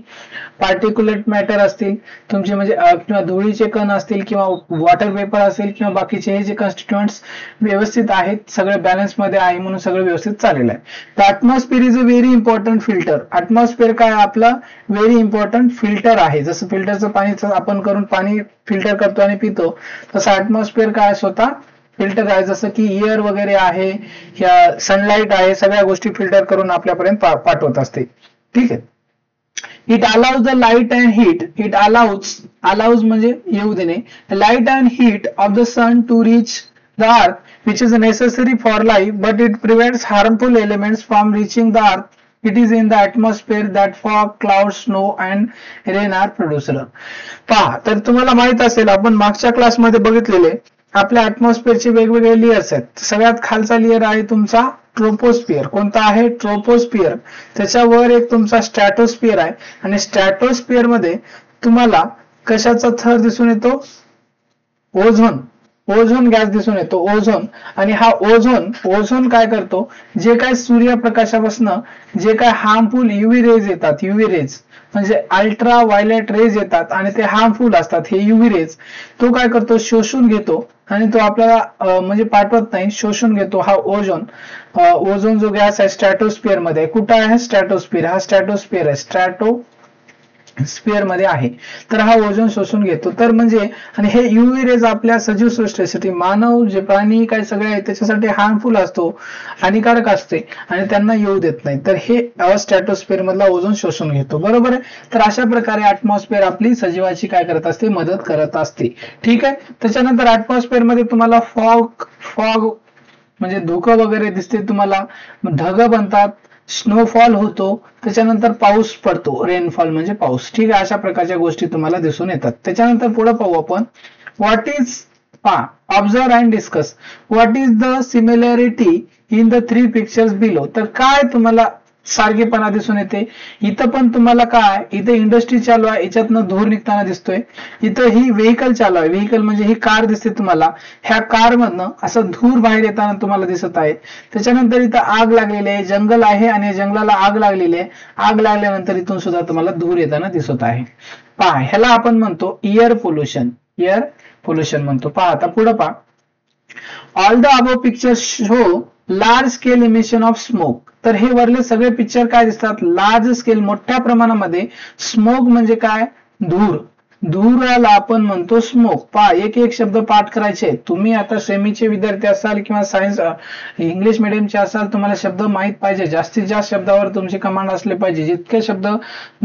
पार्टिक्युलेट मॅटर असतील तुमचे, म्हणजे किंवा धुळीचे कण असतील किंवा वॉटर वेपर असेल किंवा बाकीचे हे जे कॉन्स्टिट्युएंट्स व्यवस्थित आहेत, सगळे बॅलन्स मध्ये आहे, म्हणून सगळं व्यवस्थित चाललेलं आहे. तर atmosphere is a very important filter. Atmosphere काय आपला व्हेरी इम्पॉर्टंट फिल्टर आहे. जसं फिल्टरचं पाणी आपण करून पाणी फिल्टर करतो आणि पितो, तसं अॅटमॉस्फिअर काय स्वतः फिल्टर आहे. जसं की एअर वगैरे आहे, या सनलाईट आहे, सगळ्या गोष्टी फिल्टर करून आपल्यापर्यंत पाठवत असते. ठीक आहे. It allows the light and heat. It allows म्हणजे येऊ देणे, light and heat of the sun to reach the earth, which is necessary for life, but it prevents harmful elements from reaching the earth. It is in the atmosphere that fog, clouds, snow and rain are produced. पहा, तर तुम्हाला माहित असेल, आपण मागच्या क्लासमध्ये बघितलेले आपल्या अॅटमॉस्फिअरचे वेगवेगळे लेयर्स आहेत. सगळ्यात खालचा लेयर आहे तुमचा ट्रोपोस्फिअर. कोणता आहे? ट्रोपोस्फिअर. त्याच्यावर एक तुमचा स्ट्रॅटोस्फिअर आहे आणि स्ट्रॅटोस्फिअर मध्ये तुम्हाला कशाचा थर दिसून येतो? ओझोन. ओझोन गॅस दिसून येतो, ओझोन. आणि हा ओझोन काय करतो? जे काय सूर्यप्रकाशापासून जे काय हार्मफुल युव्ही रेज येतात, युव्ही रेज म्हणजे अल्ट्रा व्हायलेट रेज येतात आणि ते हार्मफुल असतात, हे युव्ही रेज तो काय करतो? शोषून घेतो आणि तो आपल्याला म्हणजे पाठवत नाही, शोषून घेतो. हा ओझोन. ओझोन जो गॅस आहे स्ट्रॅटोस्फिअर मध्ये. कुठं आहे स्ट्रॅटोस्फिअर? हा स्ट्रॅटोस्फिअर आहे, स्पिअर मध्ये आहे. तर हा ओझोन शोषून घेतो. तर म्हणजे आणि हे युव्ही रेज आपल्या सजीव सृष्टीसाठी, मानव जे प्राणी काय सगळे आहेत त्याच्यासाठी हार्मफुल असतो, हानिकारक असते आणि त्यांना येऊ देत नाही. तर हे स्ट्रॅटोस्फिअर मधला ओझोन शोषून घेतो. बरोबर आहे. तर अशा प्रकारे अॅटमॉस्फिअर आपली सजीवाची काय करत असते? मदत करत असते. ठीक आहे. त्याच्यानंतर अॅटमॉस्फिअर मध्ये तुम्हाला फॉग म्हणजे धुकं वगैरे दिसते तुम्हाला, ढग बनतात, स्नोफॉल होतो, त्याच्यानंतर पाऊस पडतो, रेनफॉल म्हणजे पाऊस. ठीक आहे. अशा प्रकारच्या गोष्टी तुम्हाला दिसून येतात. त्याच्यानंतर पुढे पाहू आपण. What is observe and discuss. What is the similarity in the 3 pictures below. तर काय तुम्हाला सारखेपणा दिसून येते? इथं पण तुम्हाला काय, इथं इंडस्ट्री चालू आहे, याच्यातनं धूर निघताना दिसतोय. इथं ही व्हेकल चालू आहे, व्हेकल म्हणजे ही कार दिसते तुम्हाला, ह्या कार मधनं असं धूर बाहेर येताना तुम्हाला दिसत आहे. त्याच्यानंतर इथं आग लागलेली आहे, जंगल आहे आणि जंगलाला आग लागलेली आहे. आग लागल्यानंतर इथून सुद्धा तुम्हाला धूर येताना दिसत आहे. पहा, ह्याला आपण म्हणतो एअर पोल्युशन. एअर पोल्युशन म्हणतो. पहा आता पुढे पहा. All the above picture show large scale emission of smoke. तर हे वरले सगळे पिक्चर काय दिसतात? लार्ज स्केल, मोठ्या प्रमाणामध्ये. स्मोक म्हणजे काय? धूर. धुराला आपण म्हणतो स्मोक. पहा, एक एक शब्द पाठ करायचे. तुम्ही आता सेमीचे विद्यार्थी असाल किंवा सायन्स इंग्लिश मिडियमचे असाल, तुम्हाला शब्द माहित पाहिजे. जास्तीत जास्त शब्दावर तुमचे कमांड असले पाहिजे. जितके शब्द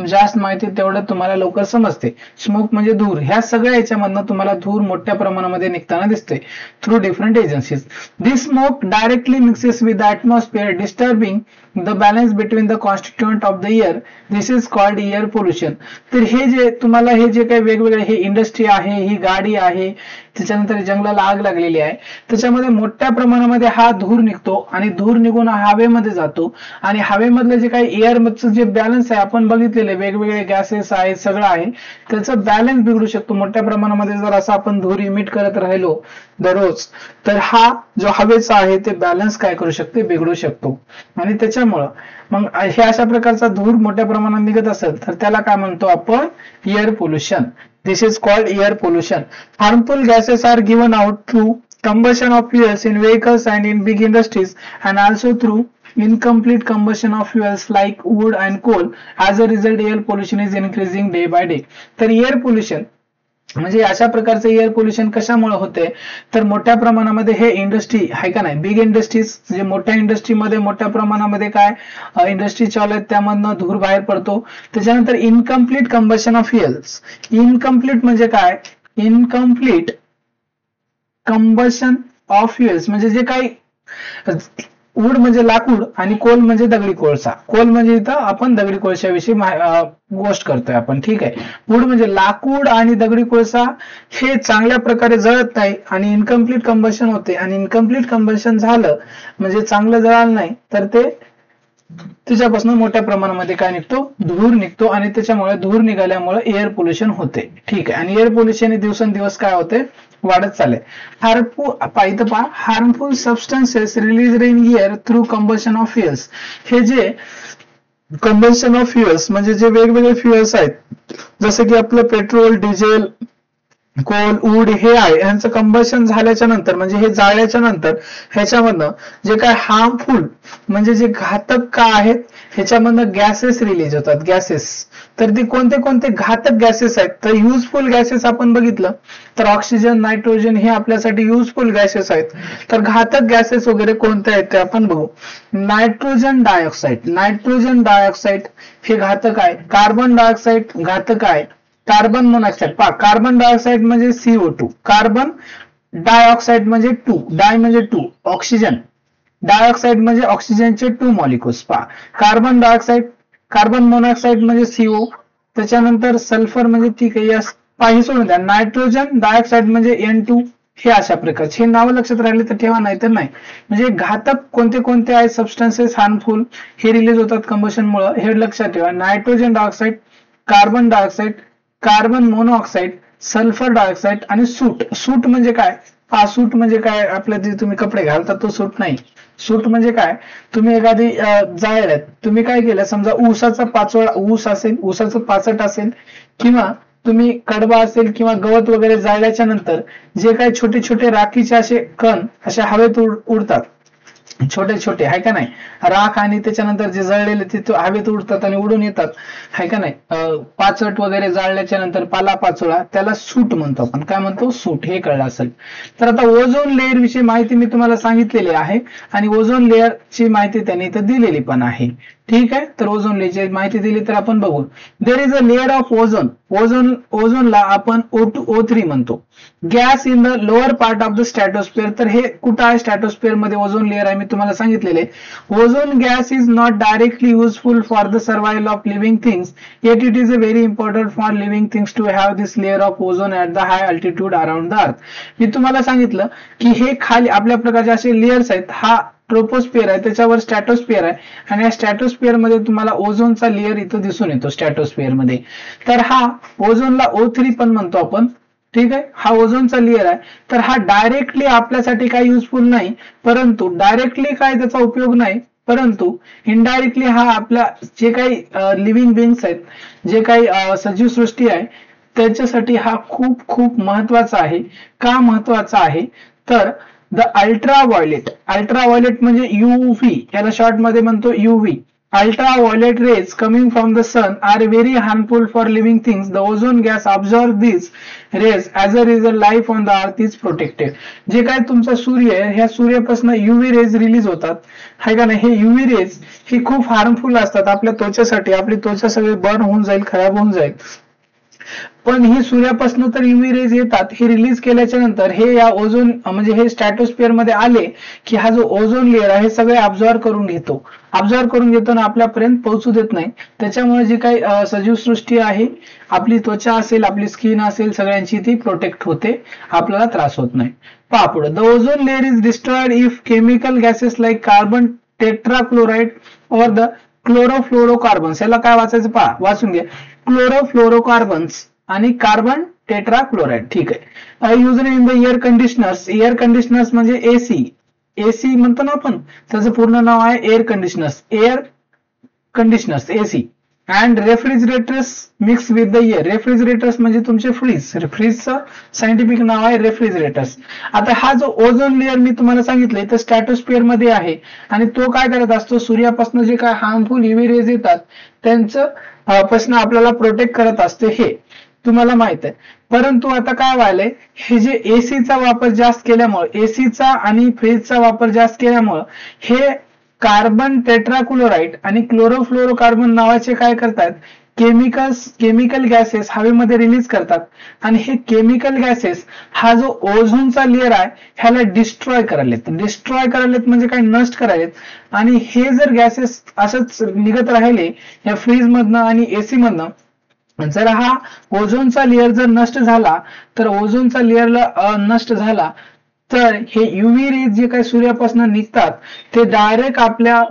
जास्त माहिती तेवढं तुम्हाला लवकर समजते. स्मोक म्हणजे धूर. ह्या सगळ्या याच्यामधनं तुम्हाला धूर मोठ्या प्रमाणामध्ये निघताना दिसते through different agencies. This smoke directly mixes with the atmosphere, disturbing the balance between the constituent of the air. This is called air pollution. तर हे जे तुम्हाला हे जे काही वेगवेगळे, हे इंडस्ट्री आहे, ही गाडी आहे, त्याच्यानंतर जंगलाला आग लागलेली आहे, त्याच्यामध्ये मोठ्या प्रमाणामध्ये हा धूर निघतो आणि धूर निघून हवेमध्ये जातो आणि हवेमधलं जे काही एअर मधलं जे बॅलन्स आहे, आपण बघितलेले वेगवेगळे गॅसेस आहेत, सगळं आहे, त्याचं बॅलन्स बिघडू शकतो. मोठ्या प्रमाणामध्ये जर असं आपण धूर इमिट करत राहिलो दररोज, तर हा जो हवेचा आहे ते बॅलन्स काय करू शकते? बिघडू शकतो. आणि त्याच्यामुळं मग हे अशा प्रकारचा धूर मोठ्या प्रमाणात निघत असेल तर त्याला काय म्हणतो आपण? Air pollution. This is called air pollution. Harmful gases are given out through combustion of fuels in vehicles and in big industries, and also through incomplete combustion of fuels like wood and coal. As a result, air pollution is increasing day by day. तर air pollution म्हणजे अशा प्रकारचे air pollution कशामुळे होते? तर मोठ्या प्रमाणामध्ये हे इंडस्ट्री आहे का नाही, बिग इंडस्ट्रीज, म्हणजे मोठ्या इंडस्ट्रीमध्ये मोठ्या प्रमाणामध्ये काय इंडस्ट्री चालू आहेत, त्यामधनं धूर बाहेर पडतो. त्याच्यानंतर incomplete combustion of fuels. Incomplete म्हणजे काय? इनकम्प्लीट कंबशन ऑफ फ्युएल्स म्हणजे जे काही, वूड म्हणजे लाकूड आणि कोल म्हणजे दगडी कोळसा. कोल म्हणजे इथं आपण दगडी कोळशाविषयी गोष्ट करतोय आपण. ठीक आहे. वूड म्हणजे लाकूड आणि दगडी कोळसा हे चांगल्या प्रकारे जळत नाही आणि इनकम्प्लीट कंबशन होते. आणि इनकम्प्लीट कंबशन झालं म्हणजे चांगलं जळालं नाही तर ते त्याच्यापासून मोठ्या प्रमाणामध्ये काय निघतो? धूर निघतो आणि त्याच्यामुळे धूर निघाल्यामुळे एअर पोल्युशन होते. ठीक आहे. आणि एअर पोल्युशन हे दिवसेंदिवस काय होते? वाढत चालले. Harmful substances release in air through combustion of fuels. हे जे कंबशन ऑफ फ्युएल्स म्हणजे जे वेगवेगळे फ्युएल्स आहेत, जसं की आपलं पेट्रोल, डिझेल, कोल, वूड हे आहे, यांचं कंबशन झाल्याच्या नंतर म्हणजे हे जाळल्याच्या नंतर ह्याच्यामधनं जे काय हार्मफुल म्हणजे जे घातक का आहेत, ह्याच्यामधनं गॅसेस रिलीज होतात. गॅसेस, तर ते कोणते कोणते घातक गॅसेस आहेत? तर युजफुल गॅसेस आपण बघितलं तर ऑक्सिजन, नायट्रोजन हे आपल्यासाठी युजफुल गॅसेस आहेत. तर घातक गॅसेस वगैरे कोणते आहेत ते आपण बघू. Nitrogen dioxide. नायट्रोजन डायऑक्साईड हे घातक आहे. कार्बन डायऑक्साईड घातक आहे. कार्बन मोनॉक्साईड, पहा कार्बन डायऑक्साईड म्हणजे CO2, कार्बन डायऑक्साईड म्हणजे 2, डाय म्हणजे 2, ऑक्सिजन, डायऑक्साईड म्हणजे ऑक्सिजनचे 2 मॉलिक्युल्स. पहा कार्बन डायऑक्साईड, कार्बन मोनॉक्साईड म्हणजे CO, त्याच्यानंतर सल्फर म्हणजे ठीक आहे, यस, पाही सोडून द्या. नायट्रोजन डायऑक्साईड म्हणजे N2, हे अशा प्रकारचे, हे नाव लक्षात राहिले तर ठेवा, नाही तर नाही. म्हणजे घातक कोणते कोणते आहेत सबस्टन्सेस हार्मफुल हे रिलीज होतात कंबशन मुळे, हे लक्षात ठेवा. Nitrogen dioxide, carbon dioxide, carbon monoxide, sulphur dioxide आणि सूट. सूट म्हणजे काय? हा सूट म्हणजे काय? आपल्या जे तुम्ही कपडे घालता तो सूट नाही. सूट म्हणजे काय? तुम्ही एखादी जाळ्यात तुम्ही काय केलं, समजा ऊसाचा पाचोळा, ऊस असेल, ऊसाचं पाचट असेल किंवा तुम्ही कडबा असेल किंवा गवत वगैरे जाळल्याच्या नंतर जे काही छोटे छोटे राखीचे असे कण असे हवेत उडतात, छोटे छोटे, आहे का नाही, राख, आणि त्याच्यानंतर जे जळलेले ते हवेत उडतात आणि उडून येतात, आहे का नाही. पाचट वगैरे जाळल्याच्या नंतर पाला पाचोळा, त्याला सूट म्हणतो आपण. काय म्हणतो? सूट. हे कळलं असेल. तर आता ओझोन लेअर विषयी माहिती मी तुम्हाला सांगितलेली आहे आणि ओझोन लेअरची माहिती त्यांनी इथं दिलेली पण आहे. ठीक आहे. तर ओझोन लेअरची माहिती दिली तर आपण बघू. There is a layer of ozone. ओझोनला आपण O2 O3 म्हणतो. Gas in the lower part of the stratosphere. तर हे कुठं आहे? स्ट्रॅटोस्फिअर मध्ये ओझोन लेअर आहे, मी तुम्हाला सांगितलेले. Ozone gas is not directly useful for the survival of living things, yet it is a very important for living things to have this layer of ozone at the high altitude around the earth. मी तुम्हाला सांगितलं की हे खाली आपल्या प्रकारचे असे layers आहेत. हा ट्रोपोस्फिअर आहे, त्याच्यावर स्ट्रॅटोस्फिअर आहे आणि या स्ट्रॅटोस्फिअर मध्ये तुम्हाला ओझोनचा लेअर इथं दिसून येतो स्ट्रॅटोस्फिअर मध्ये. तर हा ओझोनला O3 पण म्हणतो आपण. ठीक आहे. हा ओझोनचा लेअर आहे. तर हा डायरेक्टली आपल्यासाठी काही युजफुल नाही, परंतु डायरेक्टली काय त्याचा उपयोग नाही, परंतु इनडायरेक्टली हा आपल्या जे काही लिव्हिंग बिंग्स आहेत, जे काही सजीव सृष्टी आहे, त्याच्यासाठी हा खूप खूप महत्वाचा आहे. का महत्वाचा आहे? तर द अल्ट्राव्हायोलेट म्हणजे UV, याला शॉर्ट मध्ये म्हणतो UV. Ultraviolet rays coming from the sun are very harmful for living things. The ozone gas absorbs these rays. As a result, life on the earth is protected. जे काय तुमचा सूर्य आहे, ह्या सूर्यापासून UV रेज रिलीज होतात, आहे का नाही. हे UV रेज ही खूप हार्मफुल असतात आपल्या त्वचेसाठी. आपली त्वचा सगळी बर्न होऊन जाईल, खराब होऊन जाईल. पण ही सूर्यापासून तर UV रेज येतात, हे रिलीज केल्याच्या नंतर हे या ओझोन म्हणजे हे स्ट्रॅटोस्फिअर मध्ये आले की हा जो ओझोन लेअर आहे हे सगळे अब्झॉर्ब करून घेतो आणि आपल्यापर्यंत पोहोचू देत नाही. त्याच्यामुळे जी काही सजीव सृष्टी आहे, आपली त्वचा असेल, आपली स्किन असेल, सगळ्यांची ती प्रोटेक्ट होते, आपल्याला त्रास होत नाही. पहा पुढे. The ozone layer is destroyed if chemical gases like carbon tetrachloride और द क्लोरोफ्लोरोकार्बन्स. याला काय वाचायचं पहा, वाचून घ्या. क्लोरोफ्लोरोकार्बन्स आणि कार्बन टेट्राक्लोराइड. ठीक आहे. Used in the air conditioners. Air conditioners म्हणजे एसी म्हणतो ना आपण, त्याचं पूर्ण नाव आहे air conditioners AC. And refrigerators mix with the air. Refrigerators म्हणजे तुमचे फ्रीजचं सायंटिफिक नाव आहे रेफ्रिजरेटर्स. आता हा जो ओझोन लेअर मी तुम्हाला सांगितलंय तर स्ट्रॅटोस्फिअर मध्ये आहे आणि तो काय करत असतो, सूर्यापासून जे काय हार्मफुल UV रेज येतात त्यांचं पासून आपल्याला प्रोटेक्ट करत असते, हे तुम्हाला माहित आहे. परंतु आता काय व्हायलंय, हे जे एसीचा वापर जास्त केल्यामुळे, एसीचा आणि फ्रीजचा वापर जास्त केल्यामुळे हे कार्बन टेट्राक्लोराइड आणि क्लोरोफ्लोरोकार्बन नावाचे काय करतात, केमिकल गॅसेस हवेमध्ये रिलीज करतात आणि हे केमिकल गॅसेस हा जो ओझोनचा लेअर आहे ह्याला डिस्ट्रॉय करायलेत म्हणजे काय, नष्ट करायलेत. आणि हे जर गॅसेस असंच निघत राहिले या फ्रीज मधनं आणि एसी मधनं, जर हा ओझोनचा लेअर जर नष्ट झाला तर ओझोनचा लेअरला नष्ट झाला तर हे UV रेज जे काही सूर्यापासून निघतात ते डायरेक्ट आपल्या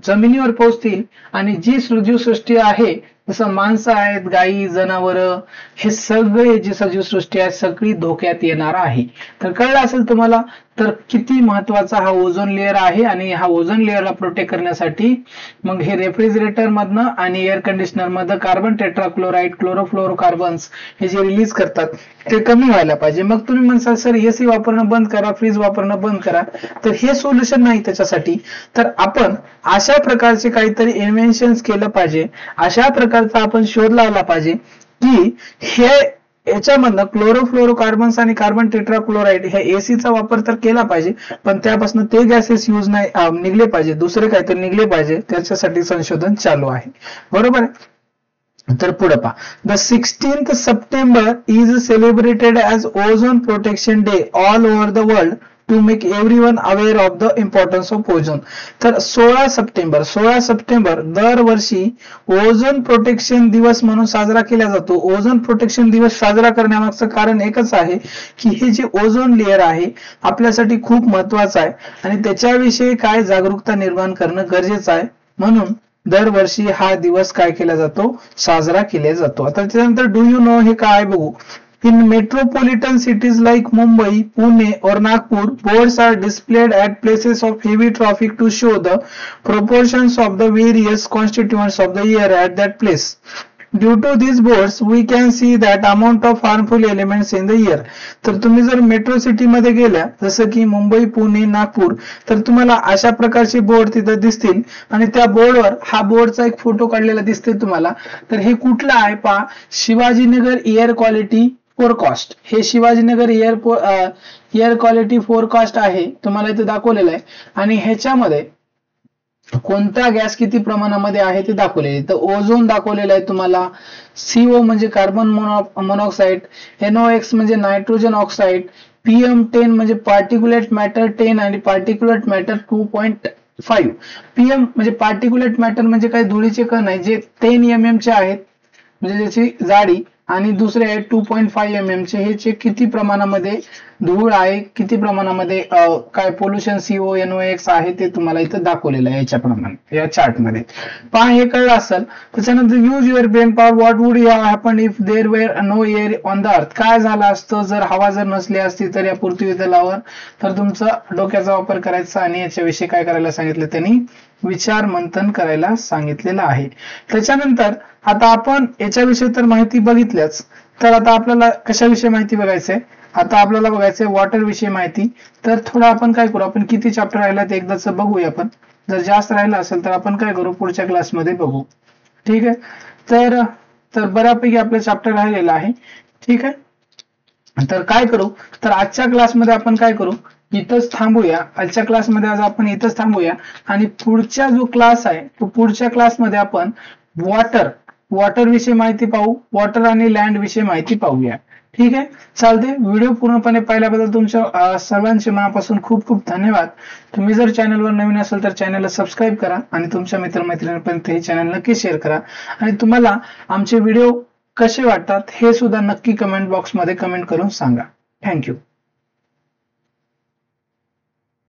जमिनीवर पोहोचतील आणि जी सजीवसृष्टी आहे, जसं माणसं आहेत, गायी, जनावरं, हे सगळे जी सजीवसृष्टी आहे सगळी धोक्यात येणार आहे. तर कळलं असेल तुम्हाला तर किती महत्वाचा हा ओझोन लेअर आहे. आणि हा ओझोन लेअरला प्रोटेक्ट करण्यासाठी मग हे रेफ्रिजरेटर मधनं आणि एअर कंडिशनर मधनं कार्बन टेट्राक्लोराइड, क्लोरोफ्लोरोकार्बन्स हे जे रिलीज करतात ते कमी व्हायला पाहिजे. मग तुम्ही म्हणसाल सर AC वापरणं बंद करा, फ्रीज वापरणं बंद करा, तर हे सोल्युशन नाही त्याच्यासाठी. तर आपण अशा प्रकारचे काहीतरी इन्व्हेन्शन्स केलं पाहिजे, अशा प्रकारचा आपण शोध लावला पाहिजे की हे याच्यामधनं क्लोरोफ्लोरोकार्बन्स आणि कार्बन टेट्राक्लोराइड ह्या एसीचा वापर तर केला पाहिजे, पण त्यापासून ते गॅसेस यूज नाही निघले पाहिजे, दुसरे काहीतरी निघले पाहिजे, त्याच्यासाठी संशोधन चालू आहे. बरोबर. तर पुढे पहा. The 16th September is celebrated as ozone protection day all over the world to make everyone aware of the importance of ozone. तर 16 सप्टेंबर दरवर्षी ओझोन प्रोटेक्शन दिवस म्हणून साजरा केला जातो. ओझोन प्रोटेक्शन दिवस साजरा करण्यामागचं कारण एकच आहे की हे जे ओझोन लेअर आहे आपल्यासाठी खूप महत्वाचं आहे आणि त्याच्याविषयी काय जागरूकता निर्माण करणं गरजेचं आहे, म्हणून दरवर्षी हा दिवस काय केला जातो, साजरा केला जातो. आता त्यानंतर डू यू नो हे काय बघू. In metropolitan cities like Mumbai, Pune or Nagpur, boards are displayed at places of heavy traffic to show the proportions of the various constituents of the air at that place. Due to these boards, we can see that amount of harmful elements in the air. तर तुम्ही जर metro city मध्ये गेल्या, जसं की मुंबई, पुणे, नागपूर, तर तुम्हाला अशा प्रकारचे बोर्ड तिथं दिसतील आणि त्या बोर्डवर हा बोर्डचा एक फोटो काढलेला दिसते तुम्हाला. तर हे कुठलं आहे पहा, शिवाजीनगर एअर क्वालिटी फोरकास्ट. हे शिवाजीनगर एअर क्वालिटी फोरकास्ट आहे, तुम्हाला इथे दाखवलेलं आहे आणि ह्याच्यामध्ये कोणता गॅस किती प्रमाणामध्ये आहे ते दाखवलेले. तर ओझोन दाखवलेला आहे तुम्हाला, CO म्हणजे कार्बन मोनॉक्साईड, NOx म्हणजे नायट्रोजन ऑक्साईड, PM10 म्हणजे पार्टिक्युलेट मॅटर 10 आणि पार्टिक्युलेट मॅटर 2.5. PM म्हणजे पार्टिक्युलेट मॅटर म्हणजे काही धुळीचे कण आहे जे 10 mm चे आहेत, म्हणजे त्याची जाडी, आणि दुसरे आहे 2.5 mm चे, हे किती प्रमाणामध्ये धूळ आहे, किती प्रमाणामध्ये काय पोल्युशन CO NOx आहे ते तुम्हाला इथं दाखवलेलं आहे याच्याप्रमाणे या चार्ट मध्ये. पहा हे कळलं असेल. त्याच्यानंतर use your brain power. What would happen if there were no air on the earth. काय झालं असतं जर हवा जर नसली असती तर या पृथ्वी तलावर. तर तुमचा डोक्याचा वापर करायचा आणि याच्याविषयी काय करायला सांगितलं त्यांनी, विचार मंथन करायला सांगितलेलं आहे. त्याच्यानंतर आता आपण याच्याविषयी तर माहिती बघितल्याच, तर आता आपल्याला कशाविषयी माहिती बघायचंय, आता आपल्याला बघायचंय वॉटर विषयी माहिती. तर थोडं आपण काय करू, आपण किती चॅप्टर राहिला ते एकदाच बघूया आपण. जर जास्त राहिला असेल तर आपण काय करू, पुढच्या क्लासमध्ये बघू. ठीक आहे. तर बऱ्यापैकी आपलं चॅप्टर राहिलेलं आहे. ठीक आहे. तर काय करू, तर आजच्या क्लासमध्ये आपण काय करू, इथंच थांबूया. आजच्या क्लासमध्ये आज आपण इथंच थांबूया आणि पुढचा जो क्लास आहे तो पुढच्या क्लासमध्ये आपण वॉटर विषयी माहिती पाहू, वॉटर आणि लँड विषयी माहिती पाहूया. ठीक आहे, चालते. व्हिडिओ पूर्णपणे पाहिल्याबद्दल तुमच्या सर्वांचे मनापासून खूप खूप धन्यवाद. तुम्ही जर चॅनलवर नवीन असाल तर चॅनलला सबस्क्राईब करा आणि तुमच्या मित्रमैत्रिणींपर्यंत हे चॅनल नक्की शेअर करा आणि तुम्हाला आमचे व्हिडिओ कसे वाटतात हे सुद्धा नक्की कमेंट बॉक्समध्ये कमेंट करून सांगा. थँक्यू.